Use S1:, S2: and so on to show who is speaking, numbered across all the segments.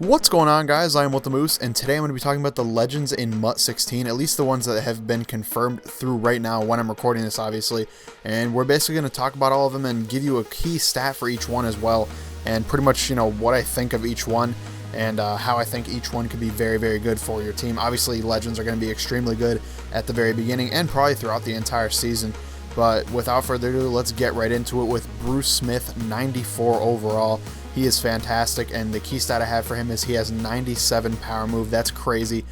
S1: What's going on, guys? I am With the Moose, and today I'm going to be talking about the legends in MUT 16, at least the ones that have been confirmed through right now when I'm recording this, obviously. And we're basically going to talk about all of them and give you a key stat for each one as well, and pretty much, what I think of each one and how I think each one could be very, very good for your team. Obviously, legends are going to be extremely good at the very beginning and probably throughout the entire season. But without further ado, let's get right into it with Bruce Smith, 94 overall. He is fantastic, and the key stat I have for him is he has 97 power move. That's crazy.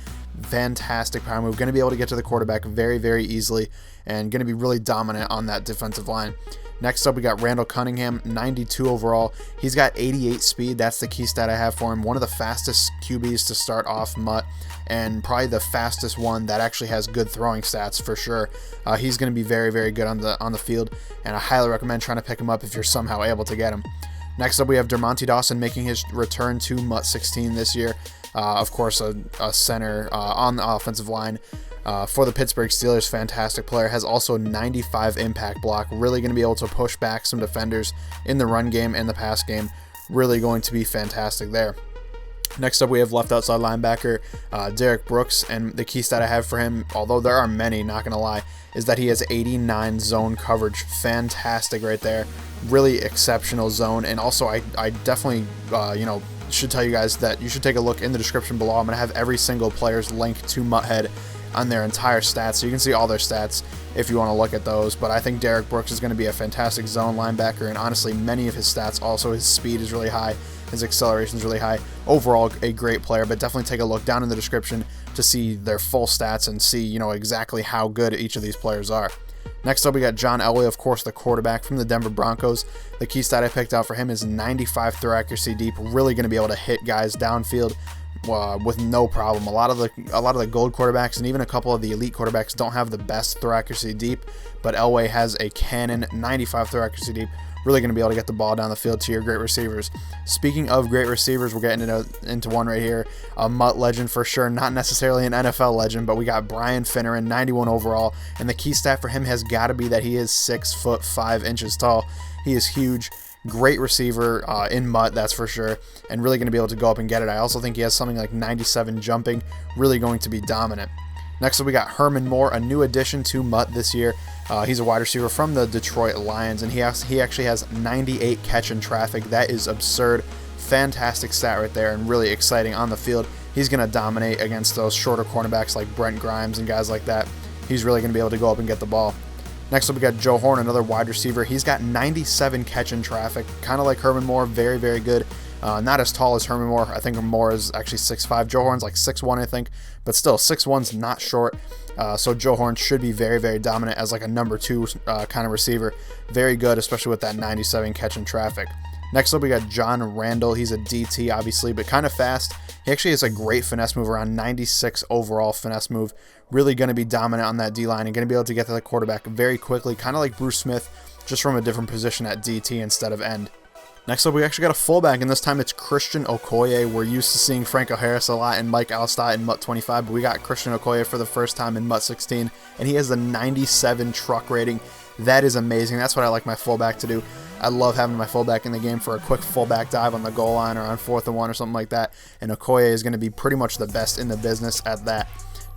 S1: Fantastic power move. Going to be able to get to the quarterback very, very easily, and going to be really dominant on that defensive line. Next up, we got Randall Cunningham, 92 overall. He's got 88 speed. That's the key stat I have for him. One of the fastest QBs to start off MUT, and probably the fastest one that actually has good throwing stats for sure. He's going to be very, very good on the field, and I highly recommend trying to pick him up if you're somehow able to get him. Next up, we have Dermontti Dawson making his return to MUT 16 this year. Of course, a center on the offensive line for the Pittsburgh Steelers. Fantastic player. Has also 95 impact block. Really going to be able to push back some defenders in the run game and the pass game. Really going to be fantastic there. Next up, we have left outside linebacker Derek Brooks, and the key stat I have for him, although there are many, not going to lie, is that he has 89 zone coverage. Fantastic right there. Really exceptional zone, and also I definitely, should tell you guys that you should take a look in the description below. I'm going to have every single player's link to MUThead on their entire stats, so you can see all their stats if you want to look at those. But I think Derek Brooks is going to be a fantastic zone linebacker, and honestly, many of his stats, also his speed is really high, his acceleration is really high. Overall, a great player, but definitely take a look down in the description to see their full stats and see, exactly how good each of these players are. Next up, we got John Elway, of course, the quarterback from the Denver Broncos. The key stat I picked out for him is 95 throw accuracy deep. Really going to be able to hit guys downfield with no problem. A lot of the gold quarterbacks and even a couple of the elite quarterbacks don't have the best throw accuracy deep, but Elway has a cannon 95 throw accuracy deep. Really going to be able to get the ball down the field to your great receivers. Speaking of great receivers, we're getting into one right here. A MUT legend for sure, not necessarily an NFL legend, but we got Brian Finneran, 91 overall, and the key stat for him has got to be that he is 6'5" tall. He is huge. Great receiver in MUT, that's for sure, and really going to be able to go up and get it. I also think he has something like 97 jumping, really going to be dominant. Next up, we got Herman Moore, a new addition to MUT this year. He's a wide receiver from the Detroit Lions, and he actually has 98 catch in traffic. That is absurd. Fantastic stat right there, and really exciting on the field. He's going to dominate against those shorter cornerbacks like Brent Grimes and guys like that. He's really going to be able to go up and get the ball. Next up, we got Joe Horn, another wide receiver. He's got 97 catch in traffic, kind of like Herman Moore, very, very good. Not as tall as Herman Moore. I think Moore is actually 6'5". Joe Horn's like 6'1", I think, but still 6'1's not short. So Joe Horn should be very, very dominant as like a number 2 kind of receiver. Very good, especially with that 97 catch in traffic. Next up, we got John Randall. He's a DT, obviously, but kind of fast. He actually has a great finesse move, around 96 overall finesse move. Really going to be dominant on that D-line and going to be able to get to the quarterback very quickly, kind of like Bruce Smith, just from a different position at DT instead of end. Next up, we actually got a fullback, and this time it's Christian Okoye. We're used to seeing Franco Harris a lot and Mike Alstott in MUT 25, but we got Christian Okoye for the first time in MUT 16, and he has the 97 truck rating. That is amazing. That's what I like my fullback to do. I love having my fullback in the game for a quick fullback dive on the goal line or on 4th and 1 or something like that, and Okoye is going to be pretty much the best in the business at that.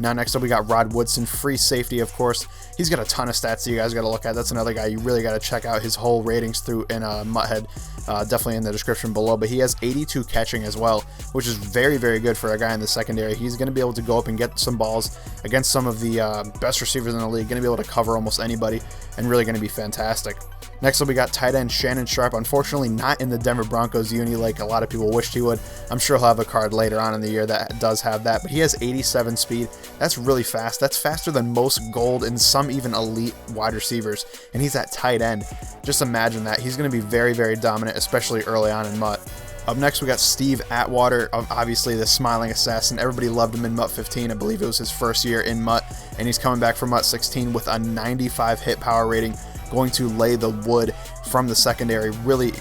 S1: Now, next up, we got Rod Woodson, free safety, of course. He's got a ton of stats that you guys got to look at. That's another guy you really got to check out his whole ratings through in MUThead. Definitely in the description below. But he has 82 catching as well, which is very, very good for a guy in the secondary. He's going to be able to go up and get some balls against some of the best receivers in the league. Going to be able to cover almost anybody and really going to be fantastic. Next up, we got tight end Shannon Sharp. Unfortunately, not in the Denver Broncos uni like a lot of people wished he would. I'm sure he'll have a card later on in the year that does have that. But he has 87 speed. That's really fast. That's faster than most gold and some even elite wide receivers. And he's at tight end. Just imagine that. He's going to be very, very dominant, especially early on in MUT. Up next, we got Steve Atwater, obviously the smiling assassin. Everybody loved him in MUT 15. I believe it was his first year in MUT. And he's coming back from MUT 16 with a 95 hit power rating. Going to lay the wood from the secondary. Really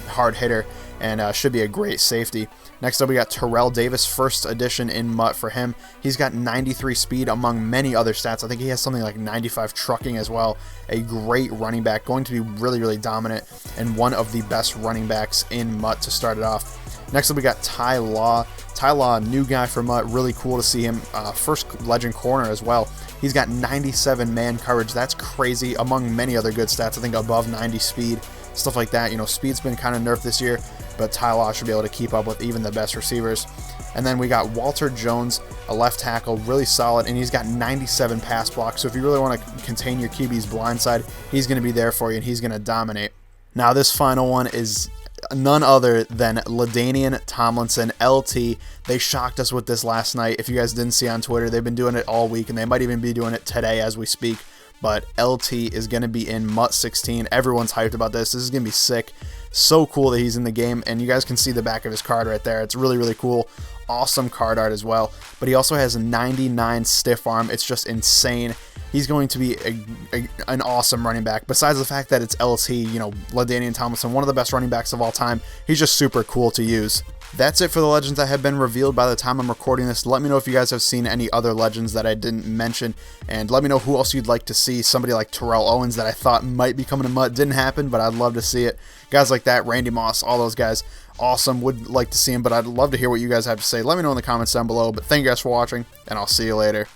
S1: hard hitter, and should be a great safety. Next up, we got Terrell Davis, first edition in MUT for him. He's got 93 speed among many other stats. I think he has something like 95 trucking as well. A great running back, going to be really, really dominant, and one of the best running backs in MUT to start it off. Next up, we got Ty Law. Ty Law, new guy for MUT. Really cool to see him. First legend corner as well. He's got 97 man coverage. That's crazy, among many other good stats. I think above 90 speed, stuff like that. You know, speed's been kind of nerfed this year, but Ty Law should be able to keep up with even the best receivers. And then we got Walter Jones, a left tackle, really solid, and he's got 97 pass blocks. So if you really want to contain your QB's blindside, he's going to be there for you, and he's going to dominate. Now, this final one is none other than LaDainian Tomlinson, LT. They shocked us with this last night. If you guys didn't see on Twitter, they've been doing it all week, and they might even be doing it today as we speak. But LT is going to be in MUT 16. Everyone's hyped about this. This is going to be sick. So cool that he's in the game, and you guys can see the back of his card right there. It's really, really cool. Awesome card art as well. But he also has a 99 stiff arm. It's just insane. He's going to be an awesome running back. Besides the fact that it's LT, you know, LaDainian Tomlinson, one of the best running backs of all time. He's just super cool to use. That's it for the legends that have been revealed by the time I'm recording this. Let me know if you guys have seen any other legends that I didn't mention, and let me know who else you'd like to see. Somebody like Terrell Owens that I thought might be coming to MUT. Didn't happen, but I'd love to see it. Guys like that, Randy Moss, all those guys, awesome. Would like to see him, but I'd love to hear what you guys have to say. Let me know in the comments down below. But thank you guys for watching, and I'll see you later.